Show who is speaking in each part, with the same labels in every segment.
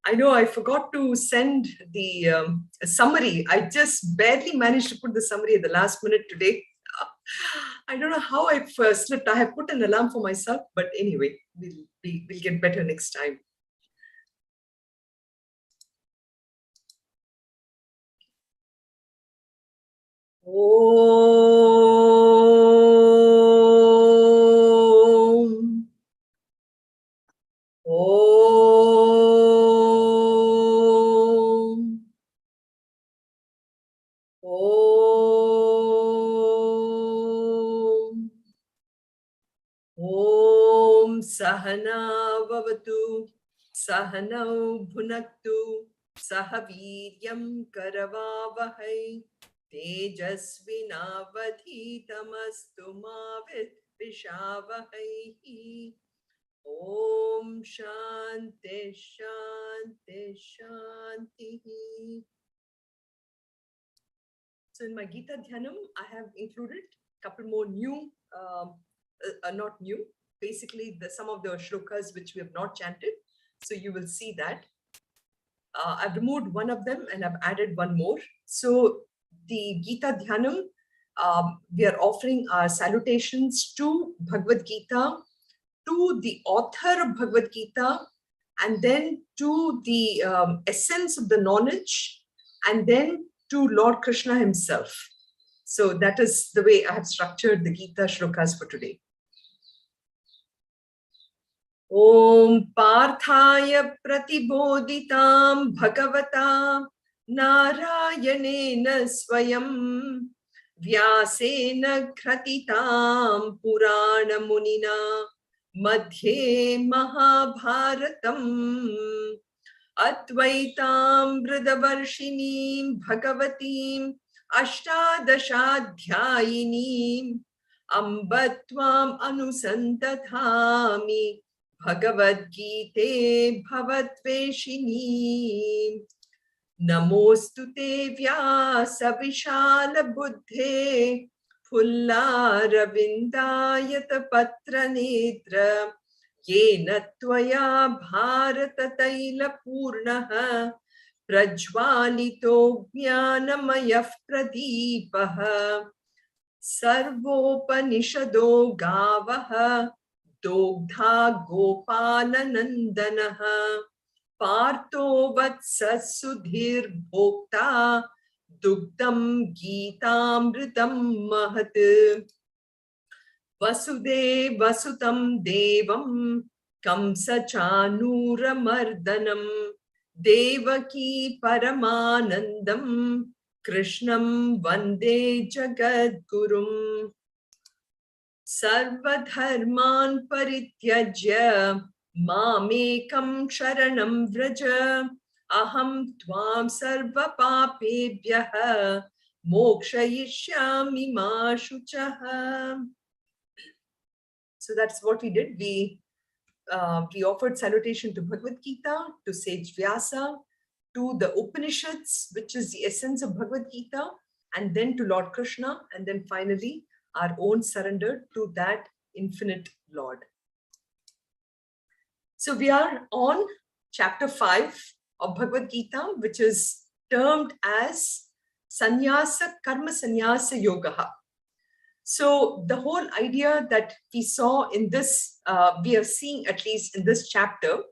Speaker 1: I know I forgot to send the summary. I just barely managed to put the summary at the last minute today. I don't know how I first slipped. I have put an alarm for myself, but anyway, we'll get better next time. Om. Om. Om. Om Sahana Vavatu Sahanau Bhunaktu Sahaviryam Karavavahai Tejasvinavadhitamastu Mavitvishavahai. Om Shanti Shanti Shanti. So in my Gita Dhyanam, I have included a couple more new, not new, basically some of the shlokas which we have not chanted. So you will see that. I've removed one of them and I've added one more. So the Gita Dhyanam, we are offering our salutations to Bhagavad Gita, to the author of Bhagavad Gita, and then to the essence of the knowledge, and then to Lord Krishna himself. So that is the way I have structured the Gita shlokas for today. Om Parthaya Pratibodhitam Bhagavata Narayanena Swayam Vyasena Kratitam Purana Munina Madhye Mahabharatam Advaitam Vridavarshinim Bhagavatim Ashtadashadhyayinim Ambatvam Anusantathami Bhagavad Gita Bhavatveshini. Namostute Vyasa Vishala Buddhe Pullara Vindayata Patra Netra Yena Tvaya Bharata Taila Purnaha Prajvalito Jnanamayah Pradipaha Sarvopanishado Gavaha Dogdha Gopalanandanaha Partho Vatsasudhir Bhokta Dugdam Gitamritam Mahat Vasudev Vasutam Devam Kamsa Chanura Mardanam Devaki Paramanandam Krishnam Vande Jagadgurum Sarvadharman Parityajya Mamekam Sharanam Vraja Aham Tvam Sarva Papebhyaha Mokshayishyami Ma Shuchaha. So that's what we did. We offered salutation to Bhagavad Gita, to Sage Vyasa, to the Upanishads, which is the essence of Bhagavad Gita, and then to Lord Krishna, and then finally our own surrender to that infinite Lord. So we are on chapter 5 of Bhagavad Gita, which is termed as Sannyasa Karma Sannyasa Yogaha. So the whole idea that we saw in this, we are seeing at least in this chapter,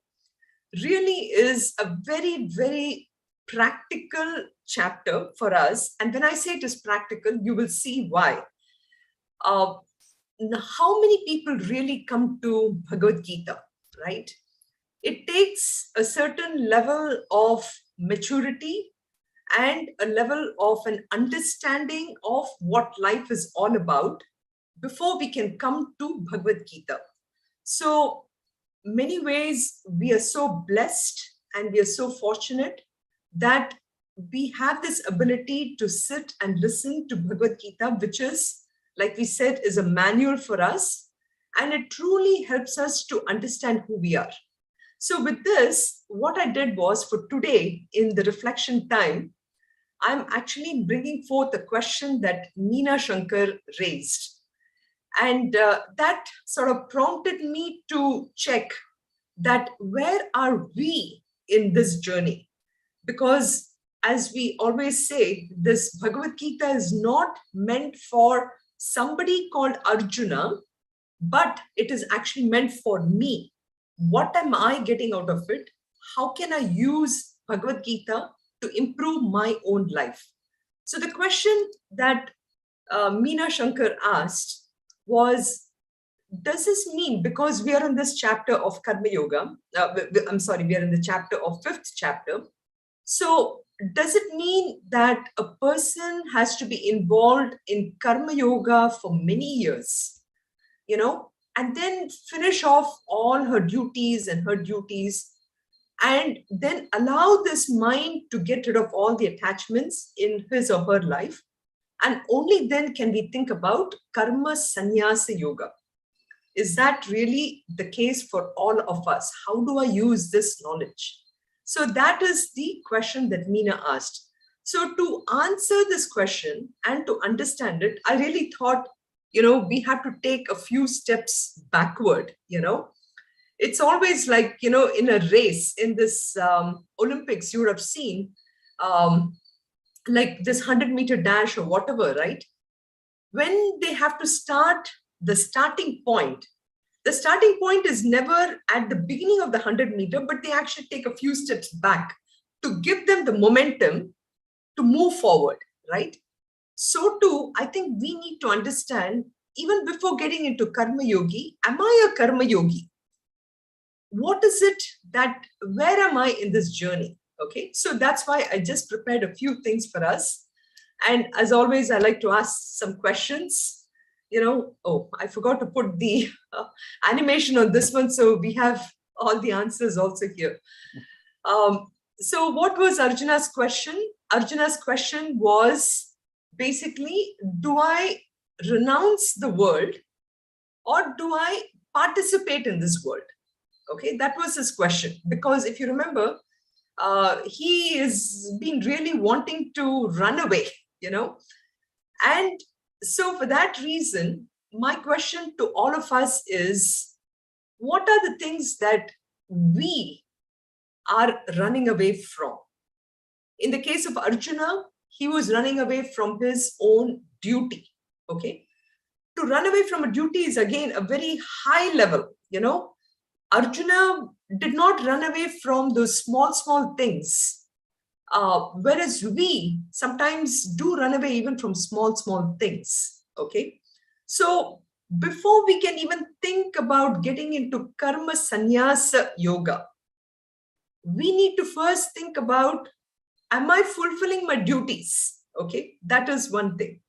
Speaker 1: really is a very, very practical chapter for us. And when I say it is practical, you will see why. How many people really come to Bhagavad Gita, right? It takes a certain level of maturity and a level of an understanding of what life is all about before we can come to Bhagavad Gita. So many ways we are so blessed and we are so fortunate that we have this ability to sit and listen to Bhagavad Gita, which is, like we said, is a manual for us, and it truly helps us to understand who we are. So with this, what I did was, for today in the reflection time, I'm actually bringing forth a question that Meena Shankar raised. And that sort of prompted me to check that where are we in this journey. Because as we always say, this Bhagavad Gita is not meant for somebody called Arjuna, but it is actually meant for me. What am I getting out of it? How can I use Bhagavad Gita to improve my own life? So the question that Meena Shankar asked was, does this mean, because we are in this chapter of Karma Yoga, we are in the chapter of 5th chapter. So does it mean that a person has to be involved in Karma Yoga for many years, and then finish off all her duties and then allow this mind to get rid of all the attachments in his or her life? And only then can we think about Karma Sannyasa Yoga. Is that really the case for all of us? How do I use this knowledge? So that is the question that Meena asked. So to answer this question and to understand it, I really thought, we have to take a few steps backward. It's always like, in a race, in this Olympics, you would have seen like this 100-meter dash or whatever, right? When they have to start, the starting point is never at the beginning of the 100-meter, but they actually take a few steps back to give them the momentum to move forward, right? So too, I think we need to understand, even before getting into Karma Yogi, am I a Karma Yogi? What is it where am I in this journey? Okay, so that's why I just prepared a few things for us. And as always, I like to ask some questions. I forgot to put the animation on this one, so we have all the answers also here. So what was Arjuna's question? Arjuna's question was basically, do I renounce the world or do I participate in this world? Okay, that was his question. Because if you remember, he is been really wanting to run away, and so for that reason, my question to all of us is, what are the things that we are running away from? In the case of Arjuna, he was running away from his own duty. Okay. To run away from a duty is again a very high level. Arjuna did not run away from those small things. Whereas we sometimes do run away even from small things. Okay. So before we can even think about getting into Karma Sannyasa Yoga, we need to first think about, am I fulfilling my duties? Okay. That is one thing.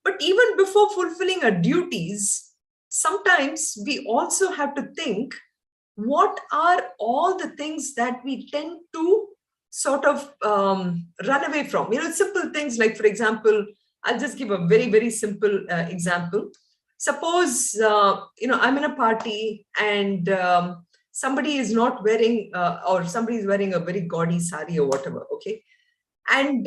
Speaker 1: But even before fulfilling our duties, sometimes we also have to think, what are all the things that we tend to sort of run away from? Simple things like, for example, I'll just give a very, very simple example. Suppose, I'm in a party and somebody is not wearing, or somebody is wearing a very gaudy sari or whatever, okay? And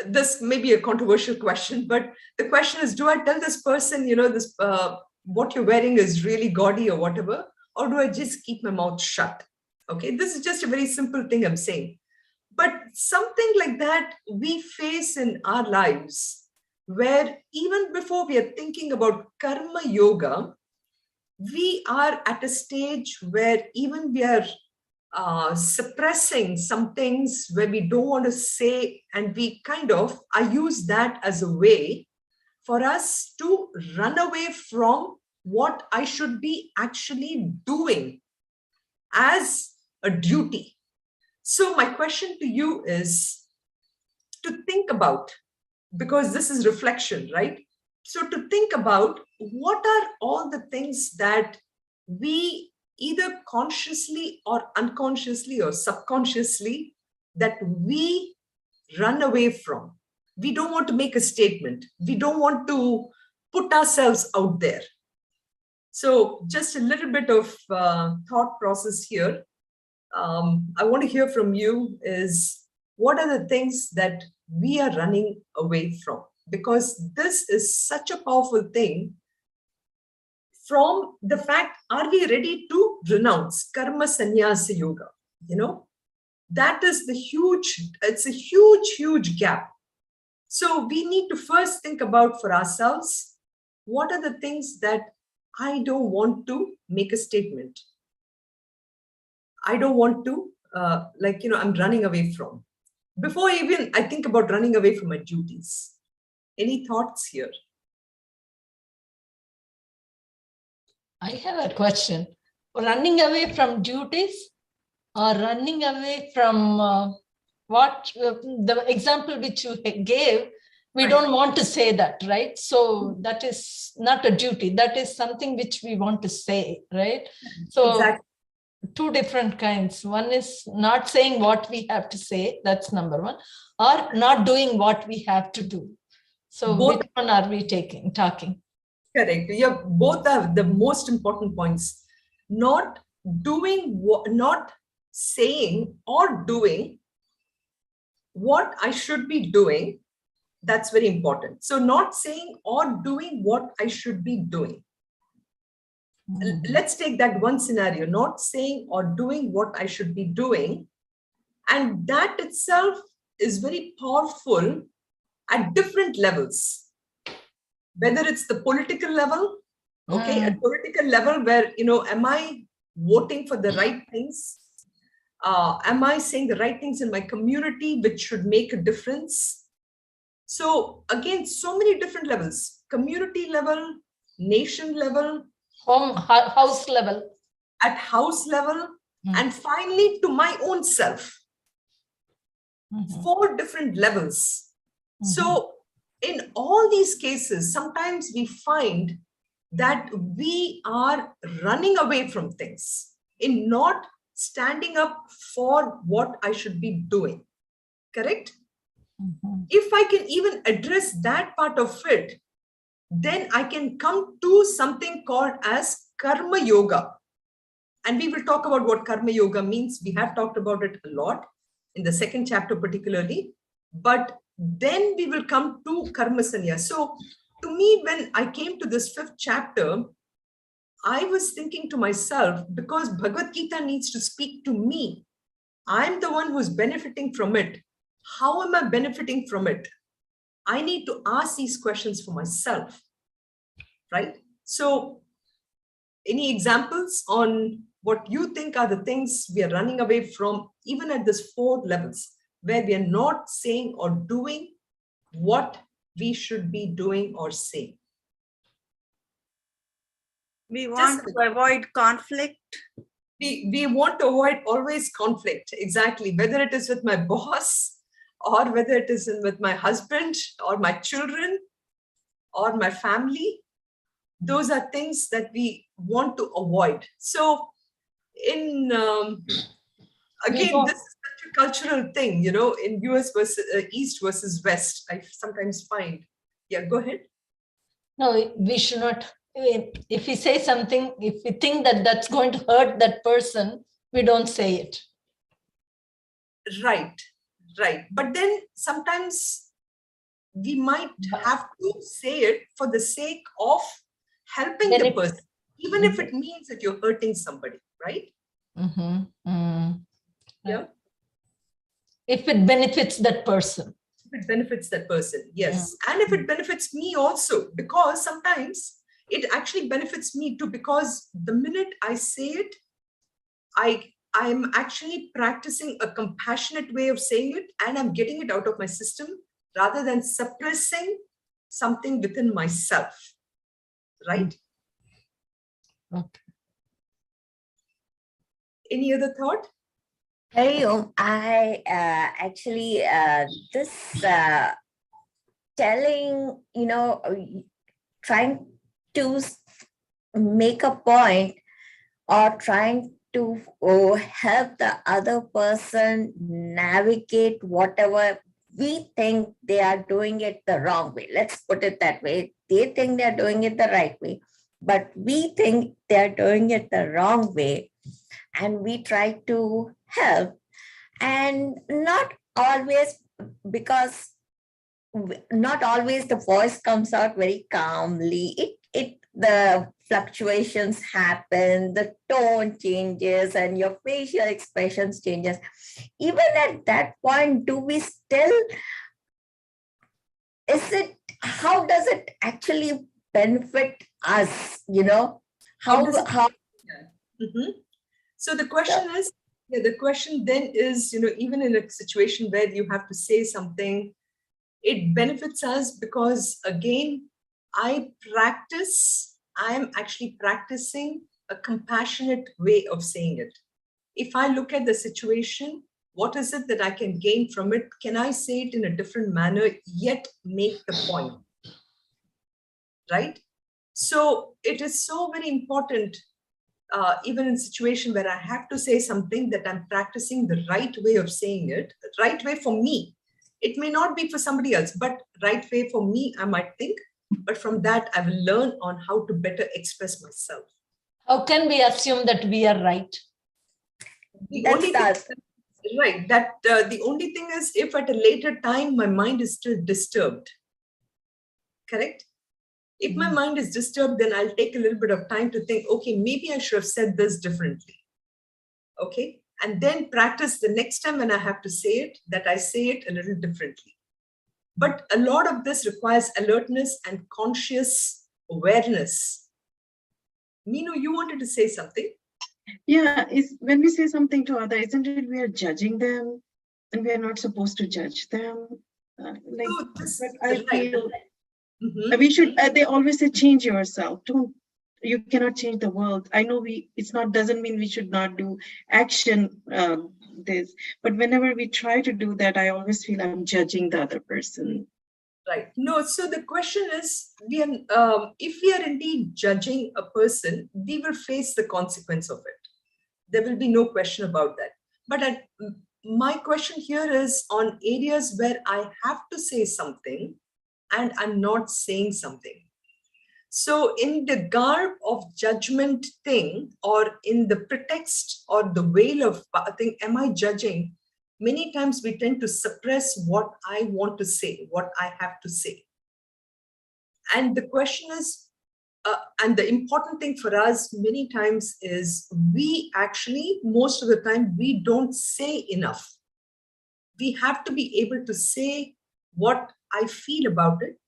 Speaker 1: this may be a controversial question, but the question is, do I tell this person, this what you're wearing is really gaudy or whatever, or do I just keep my mouth shut? Okay, this is just a very simple thing I'm saying. But something like that we face in our lives, where even before we are thinking about Karma Yoga, we are at a stage where even we are suppressing some things where we don't want to say, and I use that as a way for us to run away from what I should be actually doing as a duty. So my question to you is to think about, because this is reflection, right? So to think about, what are all the things that we either consciously or unconsciously or subconsciously that we run away from? We don't want to make a statement. We don't want to put ourselves out there. So just a little bit of thought process here. I want to hear from you is, what are the things that we are running away from? Because this is such a powerful thing. From the fact, are we ready to renounce Karma Sannyasa Yoga? That is it's a huge gap. So we need to first think about for ourselves, what are the things that I don't want to make a statement? I don't want to, I'm running away from. Before even I think about running away from my duties. Any thoughts here?
Speaker 2: I have a question. Running away from duties or running away from the example which you gave, we don't want to say that, right? So that is not a duty. That is something which we want to say, right? So exactly. Two different kinds. One is not saying what we have to say. That's number one. Or not doing what we have to do. So both, which one are we talking?
Speaker 1: Correct. Yeah, both are the most important points. Not saying or doing what I should be doing. That's very important. So not saying or doing what I should be doing. Let's take that one scenario, not saying or doing what I should be doing. And that itself is very powerful at different levels. Whether it's the political level, okay, at political level where, am I voting for the right things? Am I saying the right things in my community, which should make a difference? So again, so many different levels, community level, nation level,
Speaker 2: house level.
Speaker 1: At house level, and finally to my own self. 4 different levels. So in all these cases, sometimes we find that we are running away from things in not standing up for what I should be doing. Correct? If I can even address that part of it, then I can come to something called as karma yoga. And we will talk about what karma yoga means. We have talked about it a lot in the 2nd chapter particularly, but then we will come to karma sannyasa. So to me, when I came to this 5th chapter, I was thinking to myself, because Bhagavad Gita needs to speak to me, I'm the one who's benefiting from it. How am I benefiting from it? I need to ask these questions for myself, right? So any examples on what you think are the things we are running away from, even at this 4 levels, where we are not saying or doing what we should be doing or saying?
Speaker 3: We want to avoid conflict.
Speaker 1: We want to avoid always conflict, exactly, whether it is with my boss or whether it is with my husband or my children or my family. Those are things that we want to avoid. So in again, this is such a cultural thing, in US versus East versus West, I sometimes find. Yeah, go ahead.
Speaker 2: No, we should not. If we say something, if we think that that's going to hurt that person, we don't say it.
Speaker 1: Right. But then sometimes we might have to say it for the sake of helping the person, even if it means that you're hurting somebody, right? Yeah.
Speaker 2: If it benefits that person.
Speaker 1: If it benefits that person, yes. And if it benefits me also, because sometimes it actually benefits me too, because the minute I say it, I'm actually practicing a compassionate way of saying it, and I'm getting it out of my system rather than suppressing something within myself, right?
Speaker 2: Okay.
Speaker 1: Any other thought?
Speaker 4: Hey, I actually this telling, trying to make a point or trying to help the other person navigate whatever we think they are doing it the wrong way. Let's put it that way. They think they're doing it the right way, but we think they're doing it the wrong way. And we try to help, and not always, because not always the voice comes out very calmly. It the fluctuations happen, the tone changes, and your facial expressions changes. Even at that point, do we still, how does it actually benefit us?
Speaker 1: How does it? So the question is, the question then is, even in a situation where you have to say something, it benefits us because, again, I am actually practicing a compassionate way of saying it. If I look at the situation, what is it that I can gain from it? Can I say it in a different manner, yet make the point? Right? So it is so very important, even in a situation where I have to say something, that I'm practicing the right way of saying it, the right way for me. It may not be for somebody else, but right way for me, I might think. But from that, I will learn on how to better express myself.
Speaker 2: How can we assume that we are right?
Speaker 1: The only thing is, if at a later time my mind is still disturbed, correct? If my mind is disturbed, then I'll take a little bit of time to think, okay, maybe I should have said this differently. Okay. And then practice the next time when I have to say it, that I say it a little differently. But a lot of this requires alertness and conscious awareness. Meenu, you wanted to say something?
Speaker 5: Yeah, when we say something to others, isn't it we are judging them, and we are not supposed to judge them? I feel we should. They always say, change yourself. You cannot change the world. I know doesn't mean we should not do action but whenever we try to do that, I always feel I'm judging the other person.
Speaker 1: Right. No, so the question is, if we are indeed judging a person, we will face the consequence of it. There will be no question about that. But my question here is on areas where I have to say something and I'm not saying something. So in the garb of judgment thing, or in the pretext or the veil of thing, am I judging? Many times we tend to suppress what I want to say, what I have to say. And the question is, and the important thing for us many times is we actually, most of the time, we don't say enough. We have to be able to say what I feel about it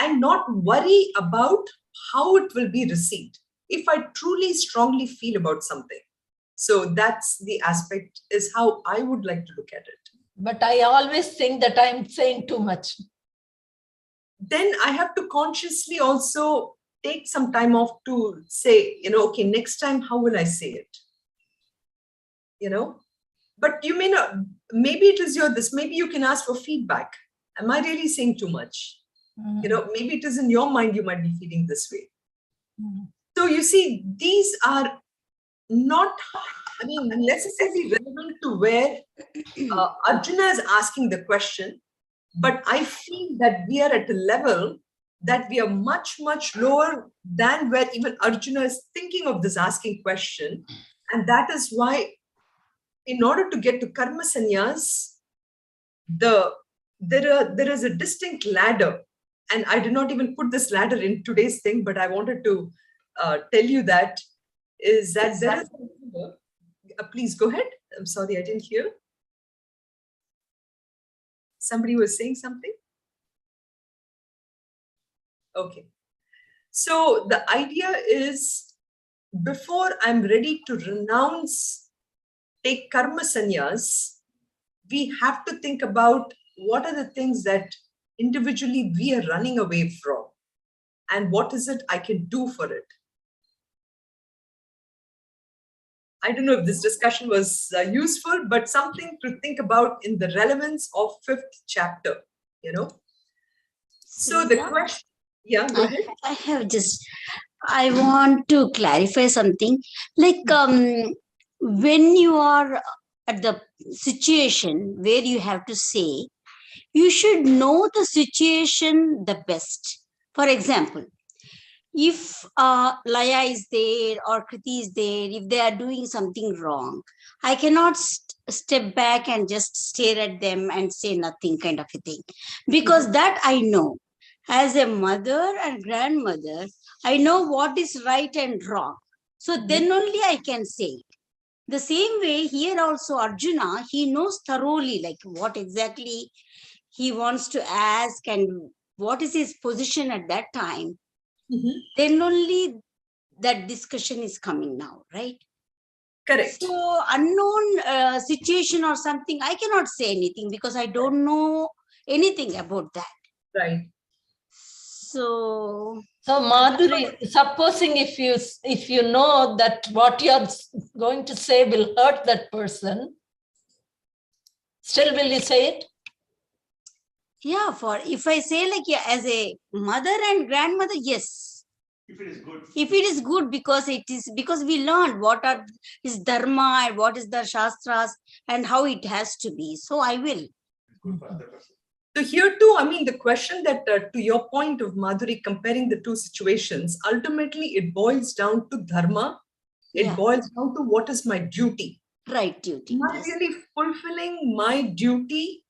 Speaker 1: and not worry about how it will be received if I truly strongly feel about something. So that's the aspect, is how I would like to look at it.
Speaker 2: But I always think that I'm saying too much.
Speaker 1: Then I have to consciously also take some time off to say, okay, next time, how will I say it? But you may not, maybe it is maybe you can ask for feedback. Am I really saying too much? Maybe it is in your mind, you might be feeling this way. So you see, these are not, necessarily relevant to where Arjuna is asking the question, but I feel that we are at a level that we are much, much lower than where even Arjuna is thinking of this asking question. And that is why, in order to get to karma sannyas, there is a distinct ladder. And I did not even put this ladder in today's thing, but I wanted to tell you that there is. Please go ahead. I'm sorry, I didn't hear. Somebody was saying something? Okay. So the idea is, before I'm ready to take karma sannyas, we have to think about what are the things that individually we are running away from, and what is it I can do for it. I don't know if this discussion was useful, but something to think about in the relevance of 5th chapter, So the question, yeah, go ahead.
Speaker 6: I want to clarify something. Like when you are at the situation where you have to say, you should know the situation the best. For example, if Laya is there or Kriti is there, if they are doing something wrong, I cannot step back and just stare at them and say nothing, kind of a thing, because that I know. as a mother and grandmother, I know what is right and wrong. So then only I can say it. The same way here also Arjuna, he knows thoroughly like what exactly he wants to ask and what is his position at that time. Then only that discussion is coming now, right?
Speaker 1: Correct.
Speaker 6: So unknown situation or something, I cannot say anything because I don't know anything about that.
Speaker 1: Right.
Speaker 6: So
Speaker 2: Madhuri, supposing if you know that what you're going to say will hurt that person, still will you say it?
Speaker 6: yeah, for if I say like as a mother and grandmother, yes.
Speaker 7: If it is good.
Speaker 6: If it is good, because we learned what is dharma and what is the shastras and how it has to be. So I will.
Speaker 1: So here too, I mean, the question that to your point of Madhuri, comparing the two situations, ultimately it boils down to dharma. It boils down to what is my duty.
Speaker 6: Right, duty.
Speaker 1: Am I really fulfilling my duty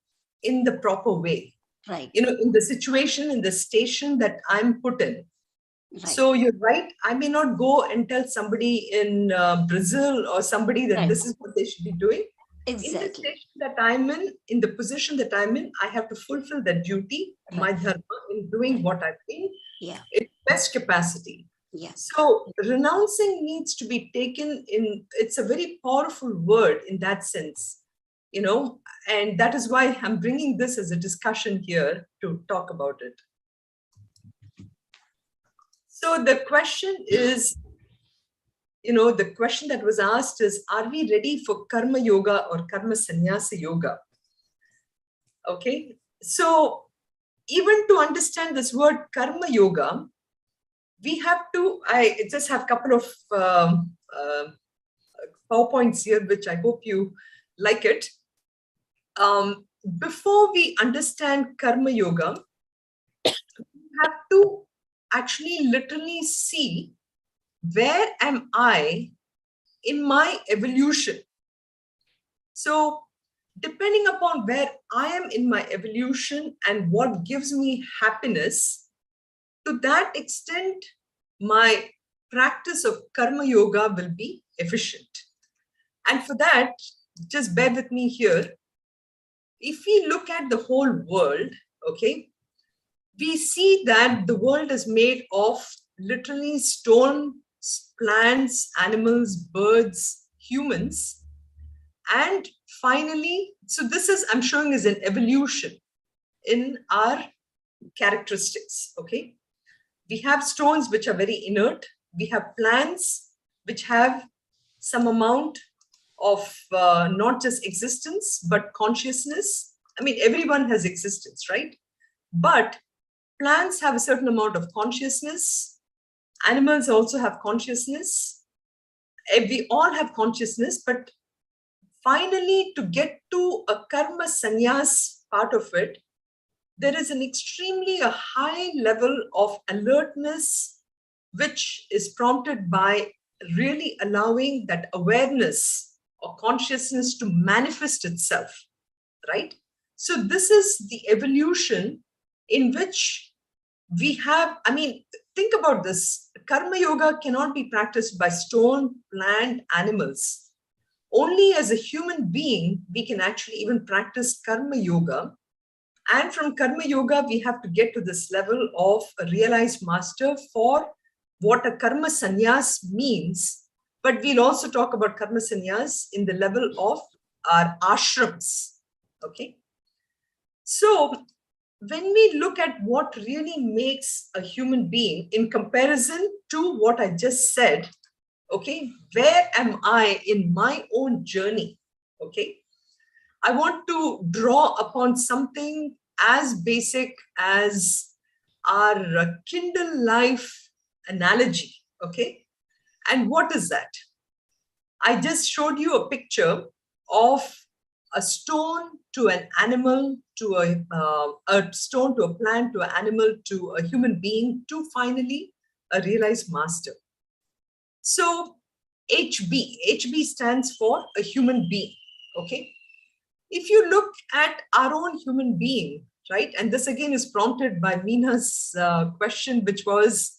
Speaker 1: in the proper way?
Speaker 6: Right.
Speaker 1: You know, in the situation, in the station that I'm put in.
Speaker 6: Right.
Speaker 1: So you're right. I may not go and tell somebody in Brazil or somebody that this is what they should be doing.
Speaker 6: Exactly.
Speaker 1: In the station that I'm in the position that I'm in, I have to fulfill that duty, my dharma, in doing what I've been in best capacity.
Speaker 6: Yeah.
Speaker 1: So renouncing needs to be taken in, it's a very powerful word in that sense, you know, and that is why I'm bringing this as a discussion here to talk about it. So the question is, you know, the question that was asked is, are we ready for karma yoga or karma sannyasa yoga? Okay. So even to understand this word karma yoga, we have to, I just have a couple of PowerPoints here, which I hope you like it. Before we understand karma yoga, we have to actually literally see where am I in my evolution. So depending upon where I am in my evolution and what gives me happiness, to that extent, my practice of karma yoga will be efficient. And for that, just bear with me here. If we look at the whole world, okay, we see that the world is made of literally stone, plants, animals, birds, humans. And finally, so this is, I'm showing is an evolution in our characteristics, okay? We have stones which are very inert. We have plants which have some amount of not just existence, but consciousness. I mean, everyone has existence, right? But plants have a certain amount of consciousness. Animals also have consciousness. We all have consciousness, but finally, to get to a karma sannyas part of it, there is an extremely a high level of alertness, which is prompted by really allowing that awareness or consciousness to manifest itself, right? So this is the evolution in which we have, I mean, think about this. Karma yoga cannot be practiced by stone, plant, animals. Only as a human being, we can actually even practice karma yoga. And from karma yoga, we have to get to this level of a realized master for what a karma sannyas means. But we'll also talk about karma sannyas in the level of our ashrams. Okay. So when we look at what really makes a human being in comparison to what I just said, okay, where am I in my own journey? Okay. I want to draw upon something as basic as our Kindle life analogy, okay? And what is that? I just showed you a picture of a stone to an animal, to a stone to a plant, to an animal, to a human being, to finally a realized master. So HB stands for a human being, okay? If you look at our own human being, right? And this again is prompted by Meena's question, which was,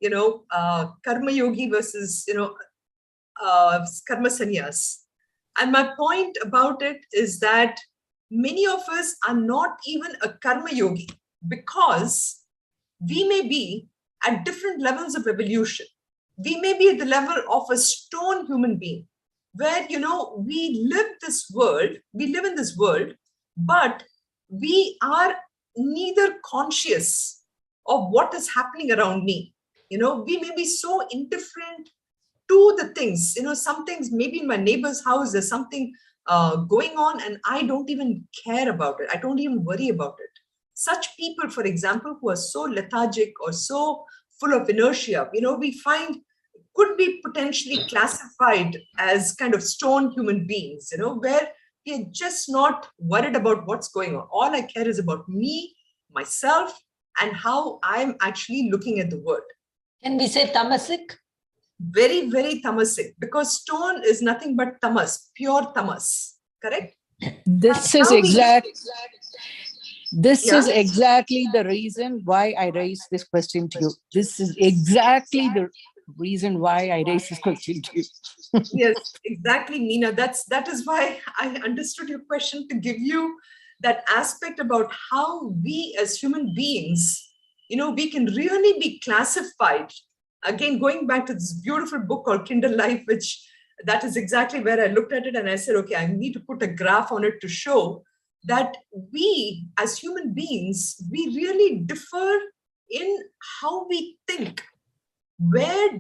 Speaker 1: karma yogi versus, karma sannyas. And my point about it is that many of us are not even a karma yogi because we may be at different levels of evolution. We may be at the level of a stone human being where, we live in this world, but we are neither conscious of what is happening around me. We may be so indifferent to the things, some things, maybe in my neighbor's house, there's something going on and I don't even care about it. I don't even worry about it. Such people, for example, who are so lethargic or so full of inertia, we find could be potentially classified as kind of stone human beings, where we're just not worried about what's going on. All I care is about me, myself, and how I'm actually looking at the world.
Speaker 2: Can we say tamasic?
Speaker 1: Very, very tamasic, because stone is nothing but tamas, pure tamas, correct?
Speaker 7: This is exactly the reason why I raised this question to you. This is exactly the reason why I raised this question to you.
Speaker 1: Yes, exactly, Meena. That is why I understood your question, to give you that aspect about how we as human beings, we can really be classified. Again, going back to this beautiful book called Kindle Life, that is exactly where I looked at it and I said, okay, I need to put a graph on it to show that we as human beings, we really differ in how we think. Where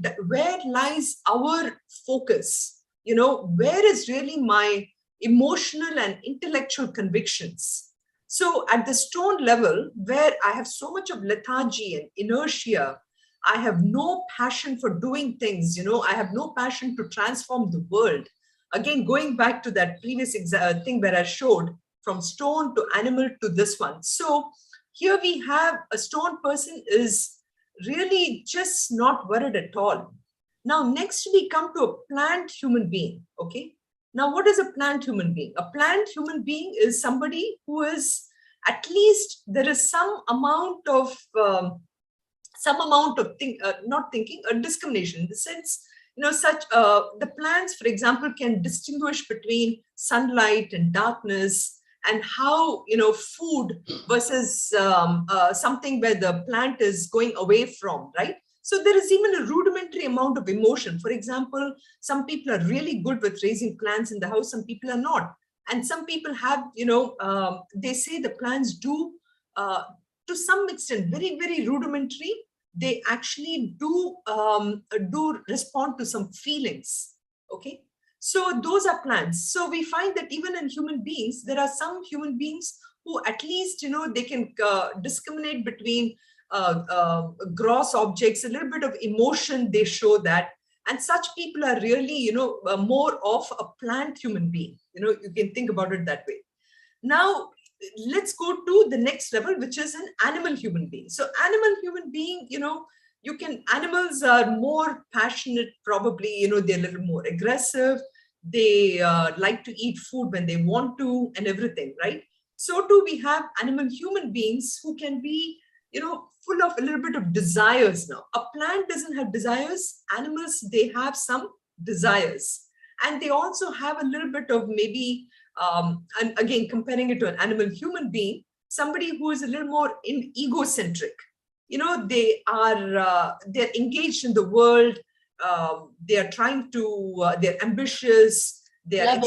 Speaker 1: lies our focus? Where is really my emotional and intellectual convictions? So at the stone level, where I have so much of lethargy and inertia, I have no passion for doing things, I have no passion to transform the world. Again, going back to that previous thing where I showed from stone to animal to this one. So here we have a stone person is really just not worried at all. Now, next we come to a plant human being, okay? Now, what is a plant human being? A plant human being is somebody who is, at least there is some amount of discrimination, in the sense, the plants, for example, can distinguish between sunlight and darkness, and how, food versus something where the plant is going away from, right? So there is even a rudimentary amount of emotion. For example, some people are really good with raising plants in the house, some people are not. And some people have, they say the plants do, to some extent, very, very rudimentary, they actually do respond to some feelings, okay? So those are plants. So we find that even in human beings, there are some human beings who at least, they can discriminate between gross objects, a little bit of emotion, they show that. And such people are really, more of a plant human being. You can think about it that way. Now, let's go to the next level, which is an animal human being. So animal human being, animals are more passionate, probably, they're a little more aggressive. They like to eat food when they want to and everything, right? So too, we have animal human beings who can be, full of a little bit of desires now. A plant doesn't have desires. Animals, they have some desires. And they also have a little bit of maybe, and again, comparing it to an animal human being, somebody who is a little more egocentric. They are, they're engaged in the world. They are trying to, they're ambitious. They're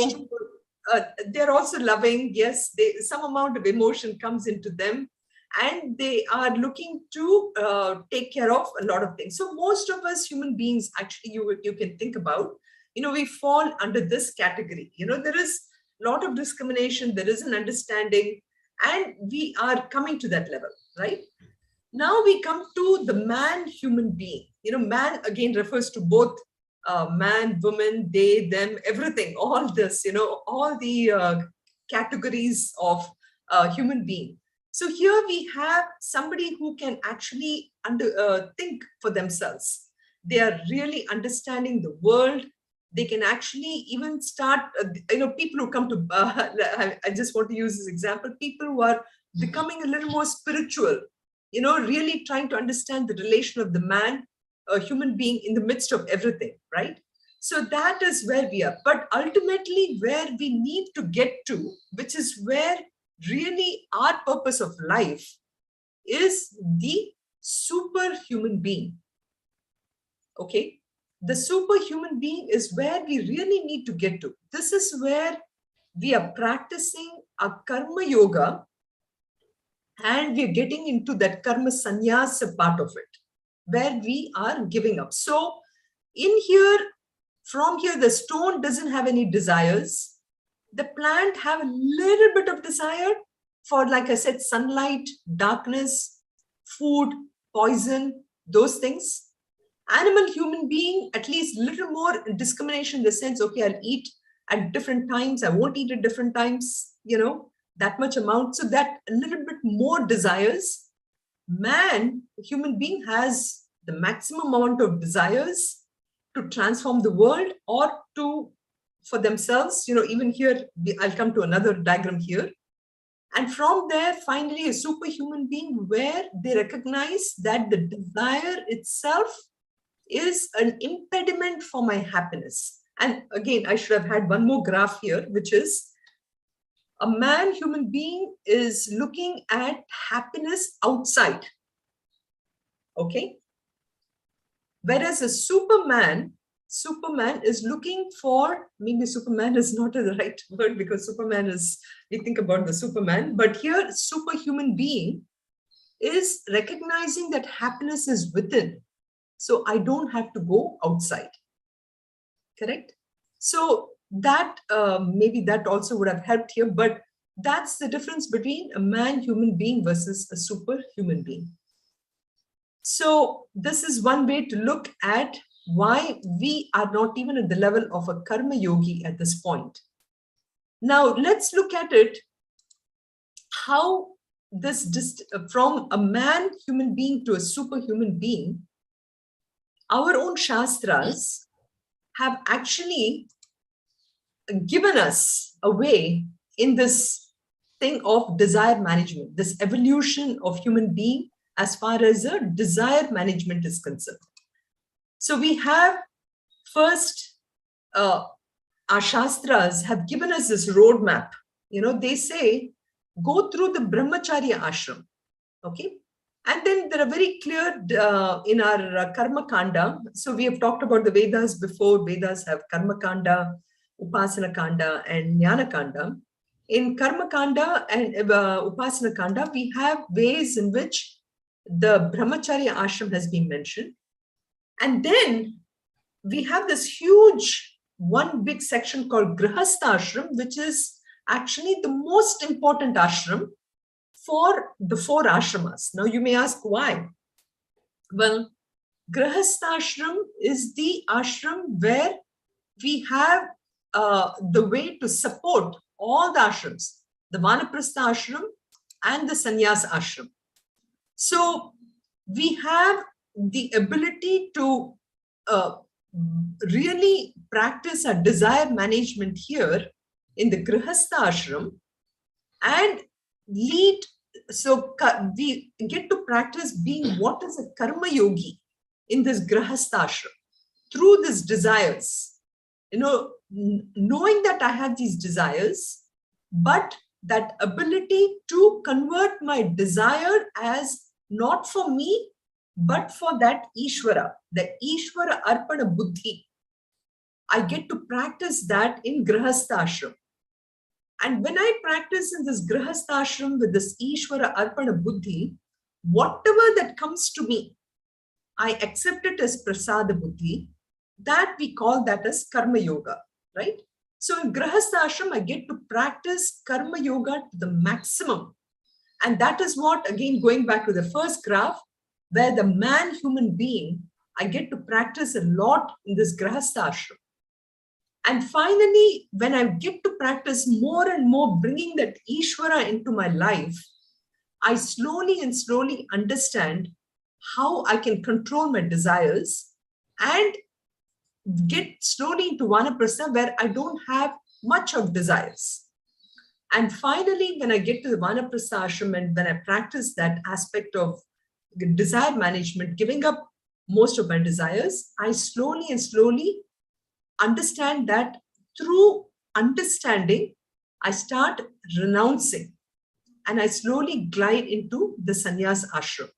Speaker 1: also loving. Yes, some amount of emotion comes into them. And they are looking to take care of a lot of things. So most of us human beings, actually, you can think about, we fall under this category. There is a lot of discrimination, there is an understanding, and we are coming to that level, right? Now we come to the man human being. Man again refers to both man, woman, they, them, everything, all this, all the categories of human being. So here we have somebody who can actually think for themselves. They are really understanding the world. They can actually even start, people who come to, I just want to use this example, people who are becoming a little more spiritual, really trying to understand the relation of the man, a human being in the midst of everything, right? So that is where we are. But ultimately, where we need to get to, which is where really our purpose of life is, the superhuman being. Okay? The superhuman being is where we really need to get to. This is where we are practicing a karma yoga, and we're getting into that karma sannyasa part of it, where we are giving up. So from here, the stone doesn't have any desires. The plant have a little bit of desire for, like I said, sunlight, darkness, food, poison, those things. Animal, human being, at least little more discrimination in the sense, okay, I'll eat at different times, I won't eat at different times, that much amount. So that a little bit more desires. Man, human being, has the maximum amount of desires to transform the world or for themselves. Even here, I'll come to another diagram here. And from there, finally, a superhuman being where they recognize that the desire itself is an impediment for my happiness. And again, I should have had one more graph here, which is a man, human being, is looking at happiness outside. Okay? Whereas a Superman is looking for, maybe Superman is not the right word, because Superman is, we think about the Superman, but here superhuman being is recognizing that happiness is within. So I don't have to go outside. Correct? So that maybe that also would have helped here, but that's the difference between a man, human being versus a superhuman being. So this is one way to look at why we are not even at the level of a karma yogi at this point. Now let's look at it, how this from a man, human being to a superhuman being, our own Shastras have actually given us a way in this thing of desire management, this evolution of human being as far as a desire management is concerned. So we have first, our Shastras have given us this roadmap. They say, go through the Brahmacharya ashram. Okay? And then there are very clear in our Karma Kanda. So we have talked about the Vedas before. Vedas have Karma Kanda, Upasana Kanda, and Jnana Kanda. In Karma Kanda and Upasana Kanda, we have ways in which the Brahmacharya ashram has been mentioned. And then we have this huge one big section called Grihastha ashram, which is actually the most important ashram for the 4 ashramas. Now you may ask why. Well, Grihastha ashram is the ashram where we have the way to support all the ashrams, the Vanaprastha ashram and the Sannyas ashram. So we have the ability to really practice our desire management here in the Grihastha ashram and lead. So we get to practice being what is a karma yogi in this Grihastha ashram through these desires. Knowing that I have these desires, but that ability to convert my desire as not for me, but for that Ishvara, the Ishvara Arpana Buddhi. I get to practice that in Grihastha ashram. And when I practice in this Grihastha ashram with this Ishvara Arpana Buddhi, whatever that comes to me, I accept it as Prasada Buddhi. That we call that as Karma Yoga, right? So in Grihastha ashram, I get to practice Karma Yoga to the maximum. And that is what, again, going back to the first graph, where the man, human being, I get to practice a lot in this Grihastha ashram. And finally, when I get to practice more and more, bringing that Ishvara into my life, I slowly and slowly understand how I can control my desires and get slowly into vanaprastha where I don't have much of desires. And finally, when I get to the vanaprastha ashram and when I practice that aspect of desire management, giving up most of my desires, I slowly and slowly understand that through understanding, I start renouncing and I slowly glide into the sannyas ashram.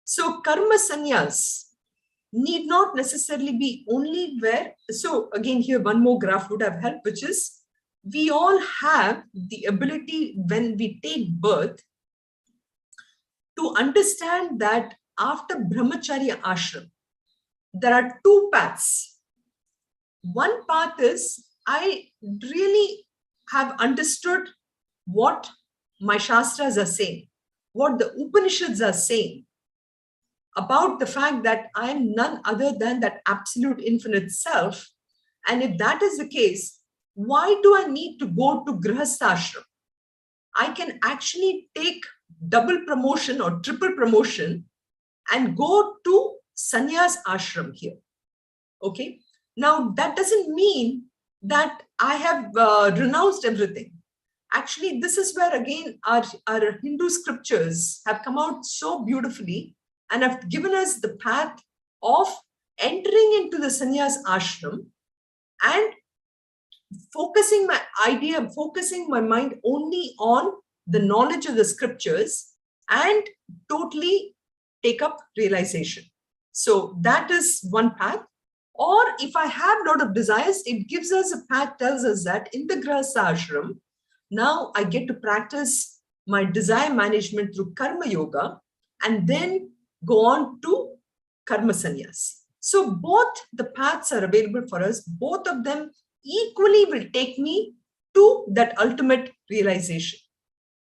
Speaker 1: So karma sannyas need not necessarily be only where, so again here one more graph would have helped, which is we all have the ability when we take birth to understand that after brahmacharya ashram, there are two paths. One path is I really have understood what my shastras are saying, what the Upanishads are saying about the fact that I am none other than that absolute infinite self. And if that is the case, why do I need to go to Grihastha ashram? I can actually take double promotion or triple promotion and go to sannyas ashram here. Okay. Now that doesn't mean that I have renounced everything. Actually, this is where again our Hindu scriptures have come out so beautifully and have given us the path of entering into the sannyas ashram and focusing my mind only on the knowledge of the scriptures and totally take up realization. So that is one path. Or if I have a lot of desires, it gives us a path, tells us that in the Grihastha ashram, now I get to practice my desire management through karma yoga and then go on to karma sannyas. So both the paths are available for us. Both of them equally will take me to that ultimate realization.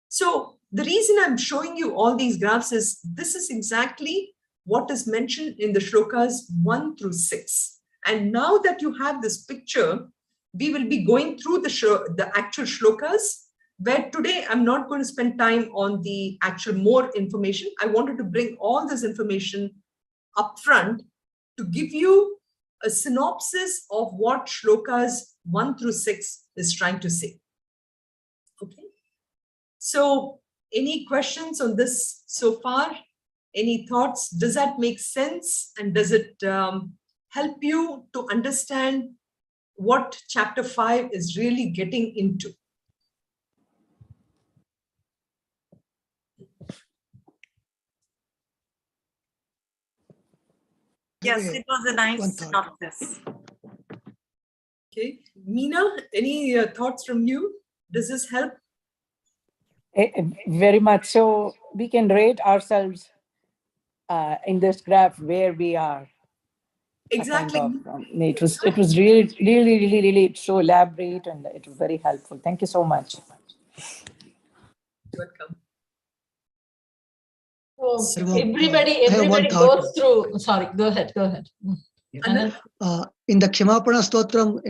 Speaker 1: So the reason I'm showing you all these graphs is this is exactly what is mentioned in the shlokas 1 through 6. And now that you have this picture, we will be going through the actual shlokas, where today I'm not going to spend time on the actual more information. I wanted to bring all this information up front to give you a synopsis of what shlokas 1 through 6 is trying to say. Okay. So any questions on this so far? Any thoughts? Does that make sense? And does it help you to understand what chapter 5 is really getting into?
Speaker 3: Yes, it was a nice synopsis.
Speaker 1: Okay. Meena, any thoughts from you? Does this help?
Speaker 7: Very much so. We can rate ourselves in this graph where we are.
Speaker 1: Exactly.
Speaker 7: It was really so elaborate and it was very helpful. Thank you so much.
Speaker 1: Welcome.
Speaker 2: So everybody goes through. Sorry, go ahead.
Speaker 8: In the Kshemapana Stotram,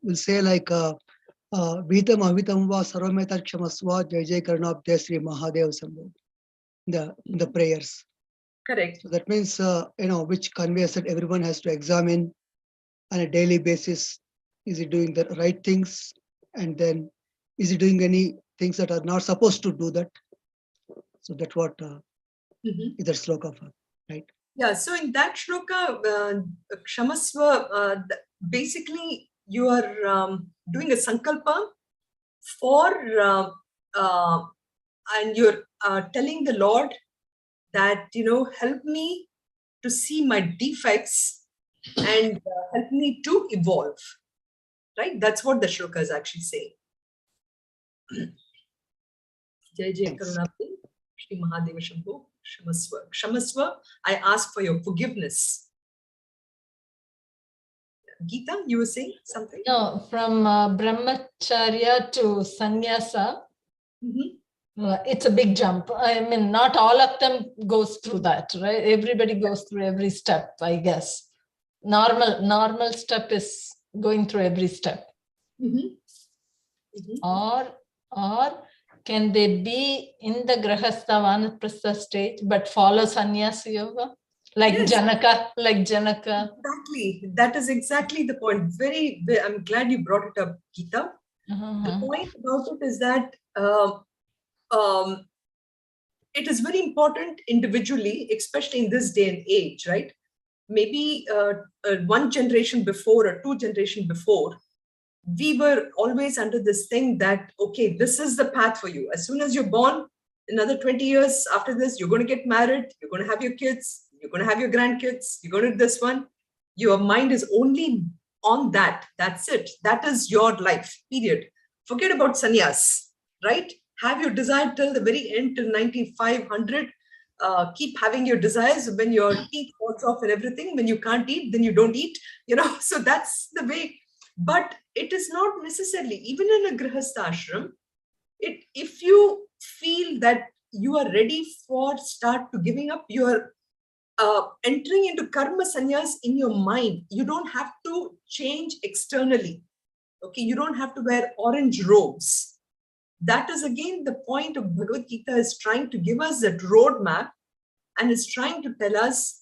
Speaker 8: we'll say like Vitam Avitam va Sarvameta Kshamaswa Jai Jai Karnabde Sri Mahadev Sambhu. The prayers.
Speaker 1: Correct.
Speaker 8: So that means which conveys that everyone has to examine on a daily basis. Is he doing the right things? And then is he doing any things that are not supposed to do that? So that's what is the shloka for, right?
Speaker 1: Yeah, so in that shloka, Kshamasva, basically you are doing a sankalpa for, and you're telling the Lord that, help me to see my defects and help me to evolve, right? That's what the shloka is actually saying. Jai Jai Karunapati, Shri Mahadeva Shambhu, Kshamasva. Kshamasva, I ask for your forgiveness. Geeta, you were saying something?
Speaker 2: No, from brahmacharya to sannyasa, it's a big jump. I mean, not all of them goes through that, right? Everybody goes through every step, I guess. Normal step is going through every step. Or can they be in the grihastha vanaprastha stage but follow sannyasa yoga? Like
Speaker 1: Yes.
Speaker 2: Janaka, like Janaka.
Speaker 1: Exactly. That is exactly the point. I'm glad you brought it up, Geeta. The point about it is that it is very important individually, especially in this day and age, right? Maybe one generation before or two generations before, we were always under this thing that, okay, this is the path for you. As soon as you're born, another 20 years after this, you're going to get married, you're going to have your kids, you're going to have your grandkids, you're going to do this one. Your mind is only on that. That's it. That is your life, period. Forget about sannyas, right? Have your desire till the very end, till 95, 100. Keep having your desires. When your teeth falls off and everything, when you can't eat, then you don't eat, so that's the way. But it is not necessarily, even in a grihastha ashram, if you feel that you are ready for start to giving up, you are entering into karma sannyas in your mind. You don't have to change externally. Okay, you don't have to wear orange robes. That is again the point of Bhagavad Gita, is trying to give us that roadmap, and is trying to tell us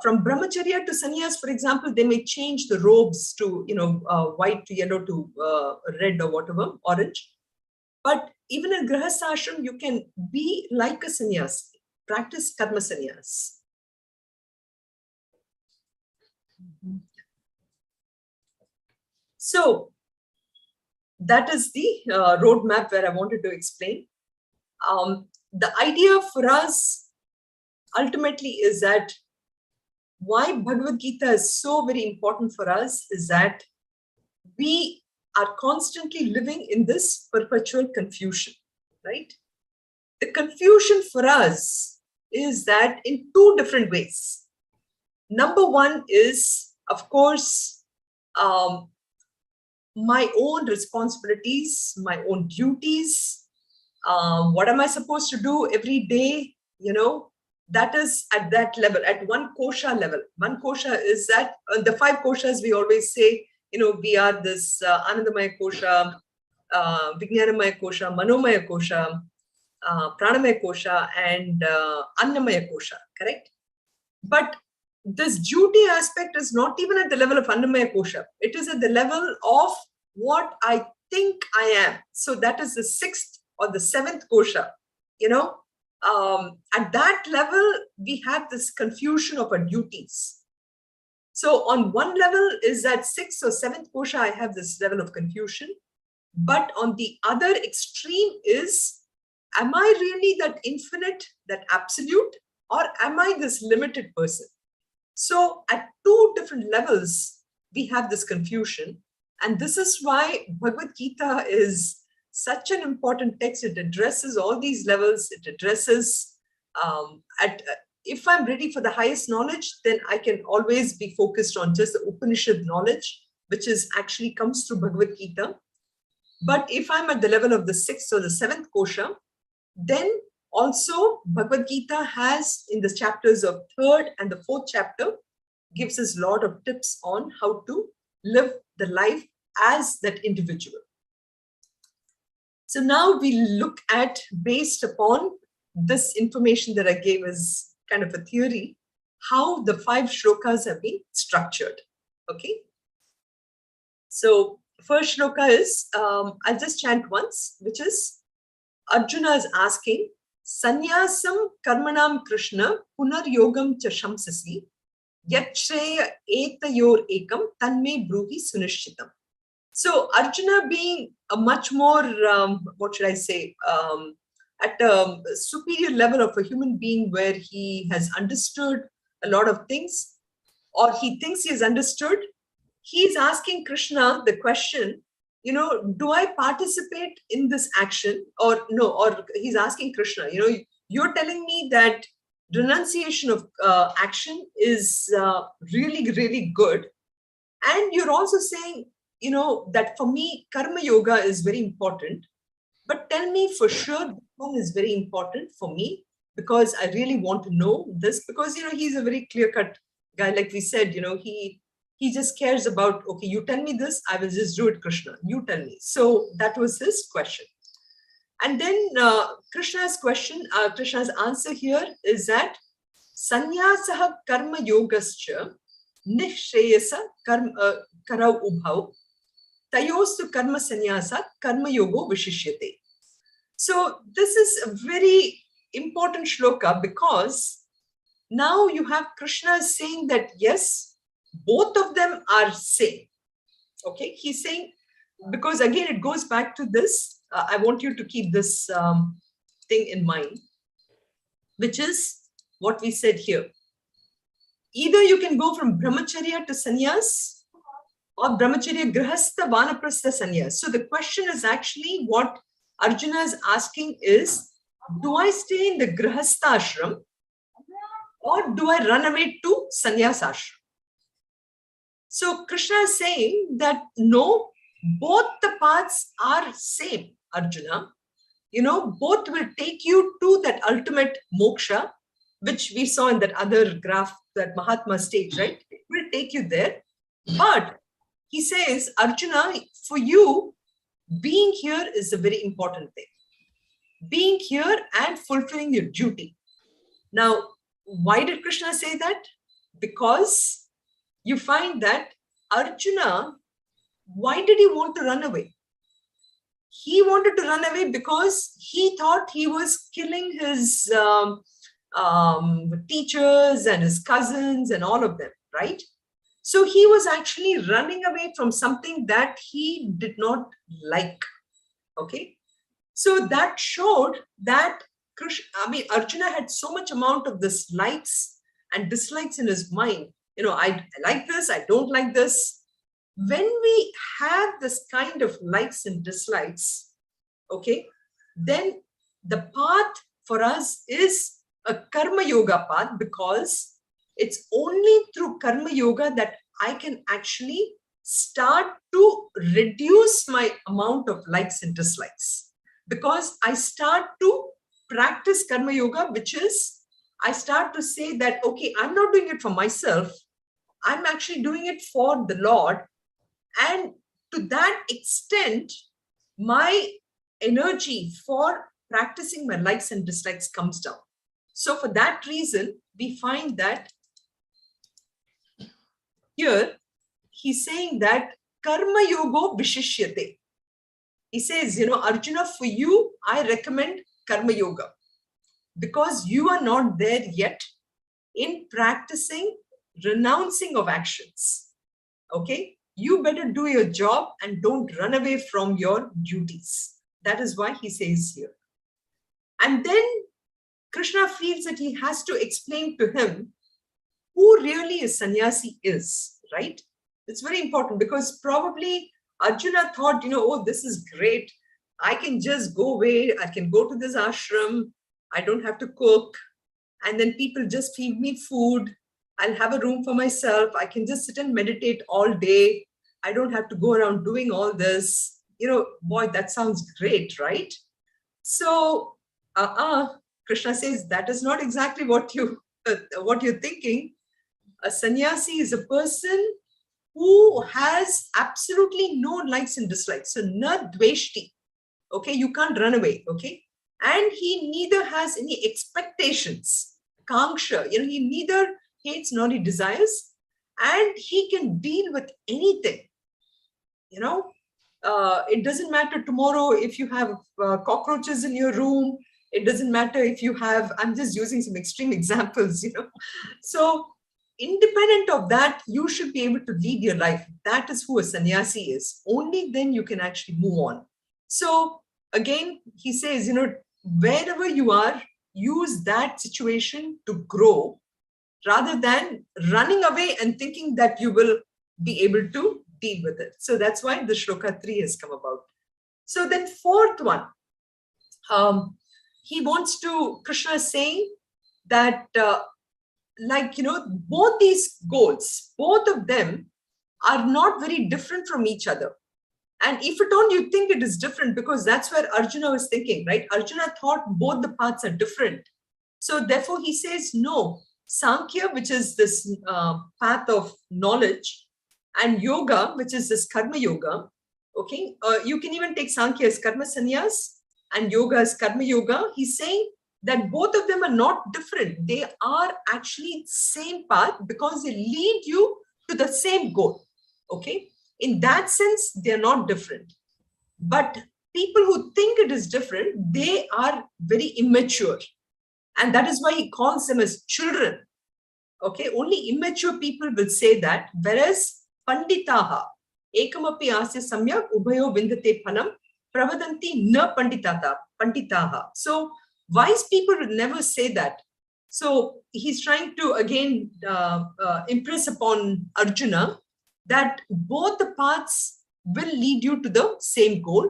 Speaker 1: from brahmacharya to sannyas, for example, they may change the robes to white to yellow to red or whatever, orange. But even in grihastha ashram, you can be like a sannyas, practice karma sannyas. So that is the roadmap where I wanted to explain. The idea for us ultimately is that why Bhagavad Gita is so very important for us is that we are constantly living in this perpetual confusion, right? The confusion for us is that in two different ways. Number one is, of course, my own responsibilities, my own duties. What am I supposed to do every day? That is at that level, at one kosha level. One kosha is that the five koshas we always say, we are this Anandamaya kosha, Vijnanamaya kosha, Manomaya kosha, Pranamaya kosha, and Annamaya kosha, correct? But this duty aspect is not even at the level of Annamaya kosha. It is at the level of what I think I am. So that is the sixth or the seventh kosha, at that level, we have this confusion of our duties. So on one level is that sixth or seventh kosha, I have this level of confusion. But on the other extreme is, am I really that infinite, that absolute, or am I this limited person? So at two different levels, we have this confusion. And this is why Bhagavad Gita is such an important text. It addresses all these levels. It addresses, if I'm ready for the highest knowledge, then I can always be focused on just the Upanishad knowledge, which is actually comes through Bhagavad Gita. But if I'm at the level of the sixth or the seventh kosha, then also Bhagavad Gita has, in the chapters of third and the fourth chapter, gives us a lot of tips on how to live the life as that individual. So now we look at, based upon this information that I gave as kind of a theory, how the five shlokas have been structured. Okay. So first shloka is, I'll just chant once, which is Arjuna is asking, Sanyasam karmanam Krishna punar yogam cha shamsasi yachreya etayor ekam tanme bruhi sunishitam. So Arjuna being a much more, what should I say, at a superior level of a human being where he has understood a lot of things, or he thinks he has understood, he's asking Krishna the question, do I participate in this action or no? Or he's asking Krishna, you're telling me that renunciation of action is really, really good. And you're also saying, that for me, karma yoga is very important. But tell me for sure, this one is very important for me, because I really want to know this, because, he's a very clear-cut guy. Like we said, he just cares about, okay, you tell me this, I will just do it, Krishna. You tell me. So that was his question. And then Krishna's question, Krishna's answer here is that, Sanyasaha karma yogascha nishreyasa karau ubhau tayostu karma sanyasa karma yogo vishishyate. So this is a very important shloka, because now you have Krishna saying that yes, both of them are same. Okay, he's saying, because again it goes back to this, I want you to keep this thing in mind, which is what we said here. Either you can go from brahmacharya to sannyas, or brahmacharya grihastha vanaprastha sannyas. So the question is actually, what Arjuna is asking is, do I stay in the grihastha ashram, or do I run away to sannyas ashram? So Krishna is saying that no, both the paths are same, Arjuna. You know, both will take you to that ultimate moksha, which we saw in that other graph, that Mahatma stage, right? It will take you there. But he says, Arjuna, for you, being here is a very important thing. Being here and fulfilling your duty. Now, why did Krishna say that? Because you find that Arjuna, why did he want to run away? He wanted to run away because he thought he was killing his teachers and his cousins and all of them, right? So he was actually running away from something that he did not like. Okay. So that showed that Arjuna had so much amount of this likes and dislikes in his mind. You know, I like this, I don't like this. When we have this kind of likes and dislikes, okay, then the path for us is a karma yoga path, because it's only through karma yoga that I can actually start to reduce my amount of likes and dislikes. Because I start to practice karma yoga, which is, I start to say that, okay, I'm not doing it for myself. I'm actually doing it for the Lord. And to that extent, my energy for practicing my likes and dislikes comes down. So for that reason, we find that here he's saying that karma yogo vishishyate. He says, you know, Arjuna, for you, I recommend karma yoga, because you are not there yet in practicing renouncing of actions. Okay, you better do your job and don't run away from your duties. That is why he says here. And then Krishna feels that he has to explain to him who really a sannyasi is, right? It's very important, because probably Arjuna thought, you know, oh, this is great. I can just go away. I can go to this ashram. I don't have to cook. And then people just feed me food. I'll have a room for myself. I can just sit and meditate all day. I don't have to go around doing all this. You know, boy, that sounds great, right? So, Krishna says that is not exactly what you're thinking. A sannyasi is a person who has absolutely no likes and dislikes. So, na dveshti. Okay, you can't run away. Okay, and he neither has any expectations, kanksha. You know, he neither hates nor he desires, and he can deal with anything. You know, it doesn't matter tomorrow if you have cockroaches in your room. It doesn't matter if you have, I'm just using some extreme examples, you know. So independent of that, you should be able to lead your life. That is who a sannyasi is. Only then you can actually move on. So again, he says, you know, wherever you are, use that situation to grow rather than running away and thinking that you will be able to deal with it. So that's why the shloka 3 has come about. So then fourth one, he wants to, Krishna is saying that like, you know, both these goals, both of them are not very different from each other. And if at all you think it is different, because that's where Arjuna was thinking, right? Arjuna thought both the paths are different. So therefore he says, no, Sankhya, which is this path of knowledge, and yoga, which is this karma yoga. Okay, you can even take Sankhya as karma sannyas and yoga as karma yoga. He's saying that both of them are not different. They are actually same path because they lead you to the same goal. Okay. In that sense, they're not different. But people who think it is different, they are very immature. And that is why he calls them as children. Okay. Only immature people will say that. Whereas panditaha, ekamapi asya samyak ubhayo vindate phanam pravadanti na panditaha. So wise people would never say that. So he's trying to again impress upon Arjuna that both the paths will lead you to the same goal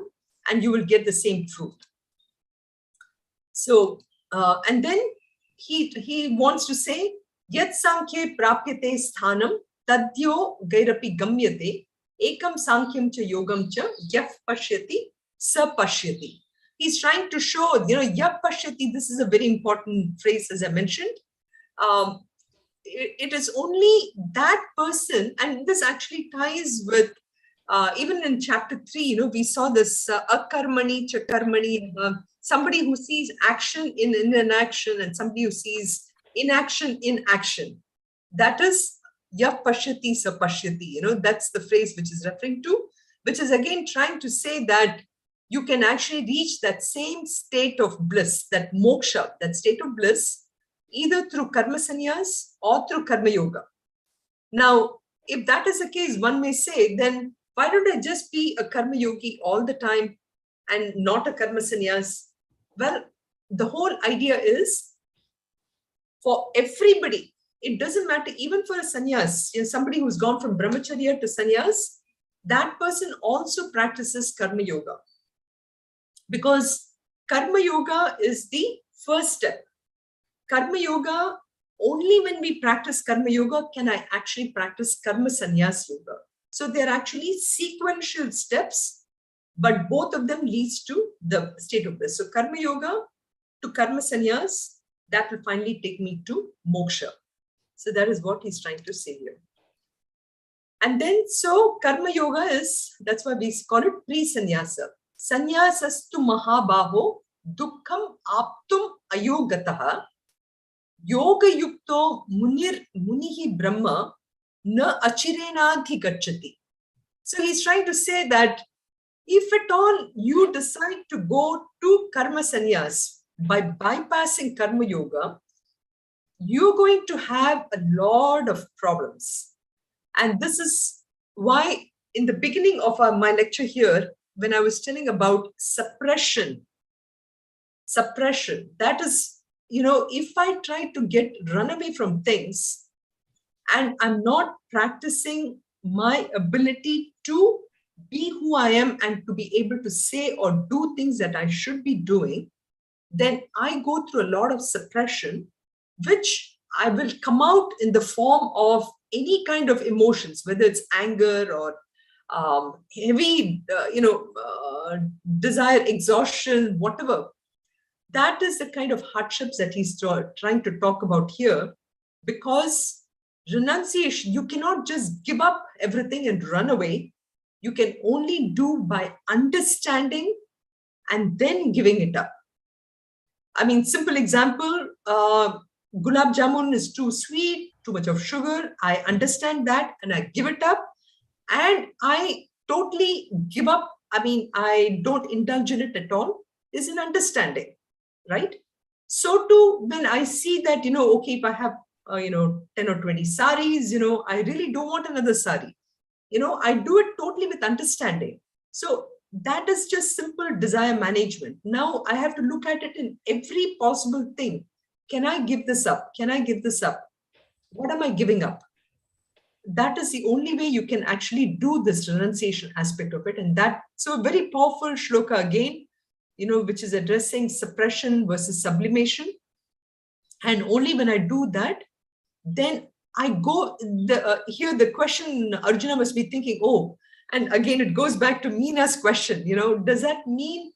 Speaker 1: and you will get the same fruit. So, and then he wants to say, Yat Sankhye Prapyate Sthanam Tadyo Gairapi Gamyate Ekam Sankhyam Cha Yogam Cha Yaf Pashyati Sa Pashyati. He's trying to show, Yaf Pashyati, this is a very important phrase, as I mentioned. It is only that person, and this actually ties with, even in chapter 3, we saw this akarmani, chakarmani, somebody who sees action in inaction and somebody who sees inaction in action. That is yaf pashyati sa pashyati. That's the phrase which is referring to, which is again trying to say that you can actually reach that same state of bliss, that moksha, that state of bliss, either through karma sannyas or through karma yoga. Now, if that is the case, one may say, then why don't I just be a karma yogi all the time and not a karma sannyas? Well, the whole idea is for everybody, it doesn't matter, even for a sannyas, somebody who's gone from brahmacharya to sannyas, that person also practices karma yoga. Because karma yoga is the first step. Karma yoga, only when we practice karma yoga can I actually practice karma sannyas yoga. So they're actually sequential steps, but both of them leads to the state of bliss. So karma yoga to karma sannyas, that will finally take me to moksha. So that is what he's trying to say here. And then, so karma yoga is, that's why we call it pre-sannyasa. Sannyasastu mahabaho dukkham aptum ayogataha yoga yukto munihi brahma na achirenadhi gacchati. So he's trying to say that if at all you decide to go to karma sannyas by bypassing karma yoga, you're going to have a lot of problems. And this is why in the beginning of my lecture here, when I was telling about suppression, that is, if I try to run away from things and I'm not practicing my ability to be who I am and to be able to say or do things that I should be doing, then I go through a lot of suppression, which I will come out in the form of any kind of emotions, whether it's anger or heavy, desire, exhaustion, whatever. That is the kind of hardships that he's trying to talk about here, because renunciation, you cannot just give up everything and run away. You can only do by understanding and then giving it up. I mean, simple example, gulab jamun is too sweet, too much of sugar. I understand that and I give it up. And I totally give up. I mean, I don't indulge in it at all. Is an understanding, right? So too, when I see that, okay, if I have, 10 or 20 saris, I really don't want another sari. I do it totally with understanding. So that is just simple desire management. Now I have to look at it in every possible thing. Can I give this up? Can I give this up? What am I giving up? That is the only way you can actually do this renunciation aspect of it. And that, so a very powerful shloka again, which is addressing suppression versus sublimation. And only when I do that, then I go, here the question Arjuna must be thinking, oh, and again, it goes back to Meena's question, does that mean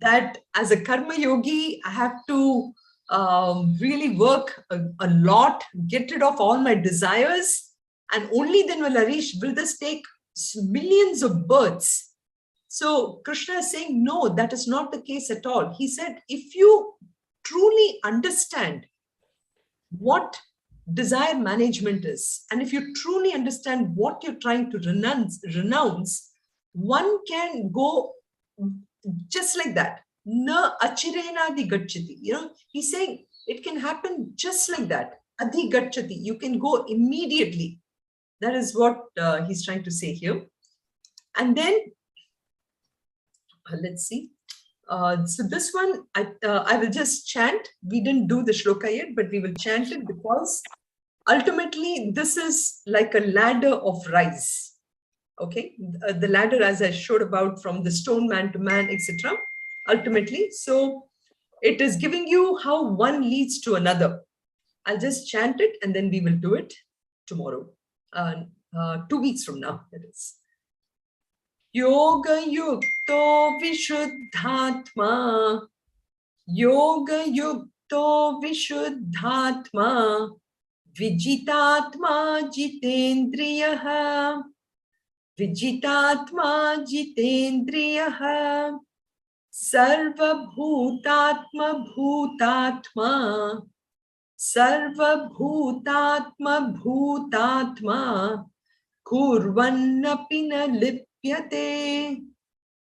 Speaker 1: that as a karma yogi, I have to really work a lot, get rid of all my desires, and only then will this take millions of births? So Krishna is saying, no, that is not the case at all. He said, if you truly understand what desire management is, and if you truly understand what you're trying to renounce, one can go just like that. Na achirena di gachati. He's saying it can happen just like that. Adi gachati. You can go immediately. That is what he's trying to say here. And then, let's see. So this one, I will just chant. We didn't do the shloka yet, but we will chant it because ultimately this is like a ladder of rise. Okay, the ladder, as I showed about, from the stone man to man, etc. Ultimately, so it is giving you how one leads to another. I'll just chant it and then we will do it tomorrow, 2 weeks from now, that is. Yoga yukto vishuddhatma, yoga yukto vishuddhatma, vijitatma jitendriyaha, vijitatma jitendriyaha, sarvabhutatma bhutatma, sarvabhutatma bhutatma, kurvannapi na lipyate,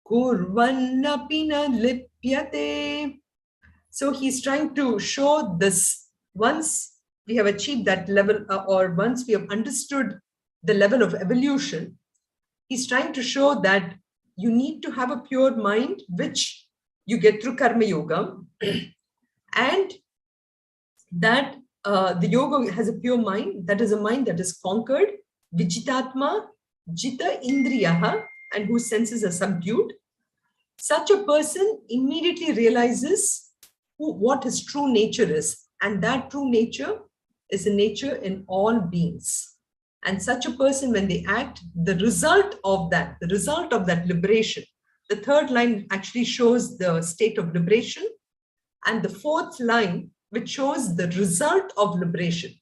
Speaker 1: kurvannapi na lipyate. So he's trying to show this. Once we have achieved that level, or once we have understood the level of evolution, he's trying to show that you need to have a pure mind, which you get through karma yoga, and that the yoga has a pure mind, that is a mind that is conquered, vijitatma, jita indriyaha, and whose senses are subdued. Such a person immediately realizes what his true nature is, and that true nature is a nature in all beings. And such a person, when they act, the result of that liberation, the third line actually shows the state of liberation, and the fourth line, which shows the result of liberation.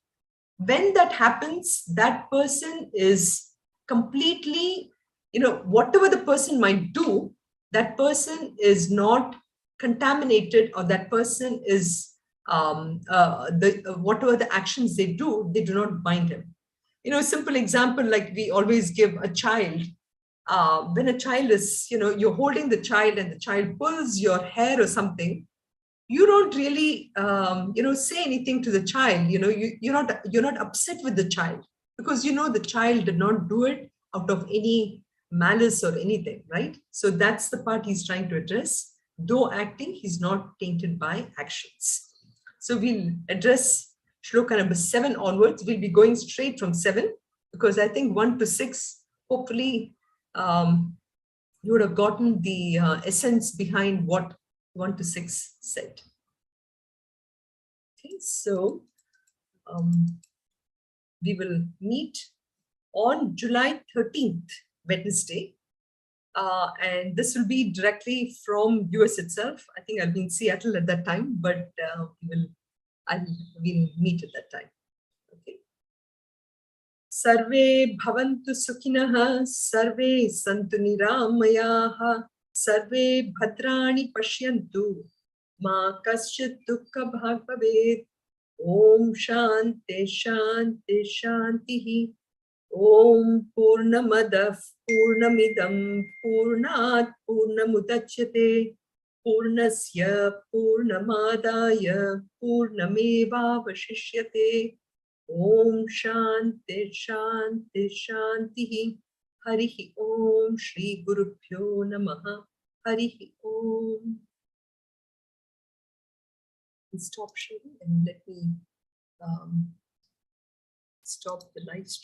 Speaker 1: When that happens, that person is completely, whatever the person might do, that person is not contaminated, or that person is, whatever the actions they do not bind him. Simple example, like we always give a child. When a child is, you're holding the child and the child pulls your hair or something, you don't really, say anything to the child. You're not upset with the child, because the child did not do it out of any malice or anything, right? So that's the part he's trying to address. Though acting, he's not tainted by actions. So we'll address shloka number 7 onwards. We'll be going straight from 7, because I think 1 to 6, hopefully, you would have gotten the essence behind what 1 to 6 said. Okay, so we will meet on July 13th, Wednesday. And this will be directly from US itself. I think I'll be in Seattle at that time, but we'll meet at that time. Okay. Sarve bhavantu sukhinah, sarve santu niramayaha, sarve bhadrani pashyantu, ma kaschit dukkha bhag bhavet. Om shanti shanti shantihi. Om Purnamadav Purnamidam Purnat Purnamudachyate Purnasya Purnamadaya Purnameva Vashishyate. Om Shanti Shanti Shantihi. Harihi Om Shri Gurubhyo Namaha. Harihi Om. Stop sharing and let me stop the live stream.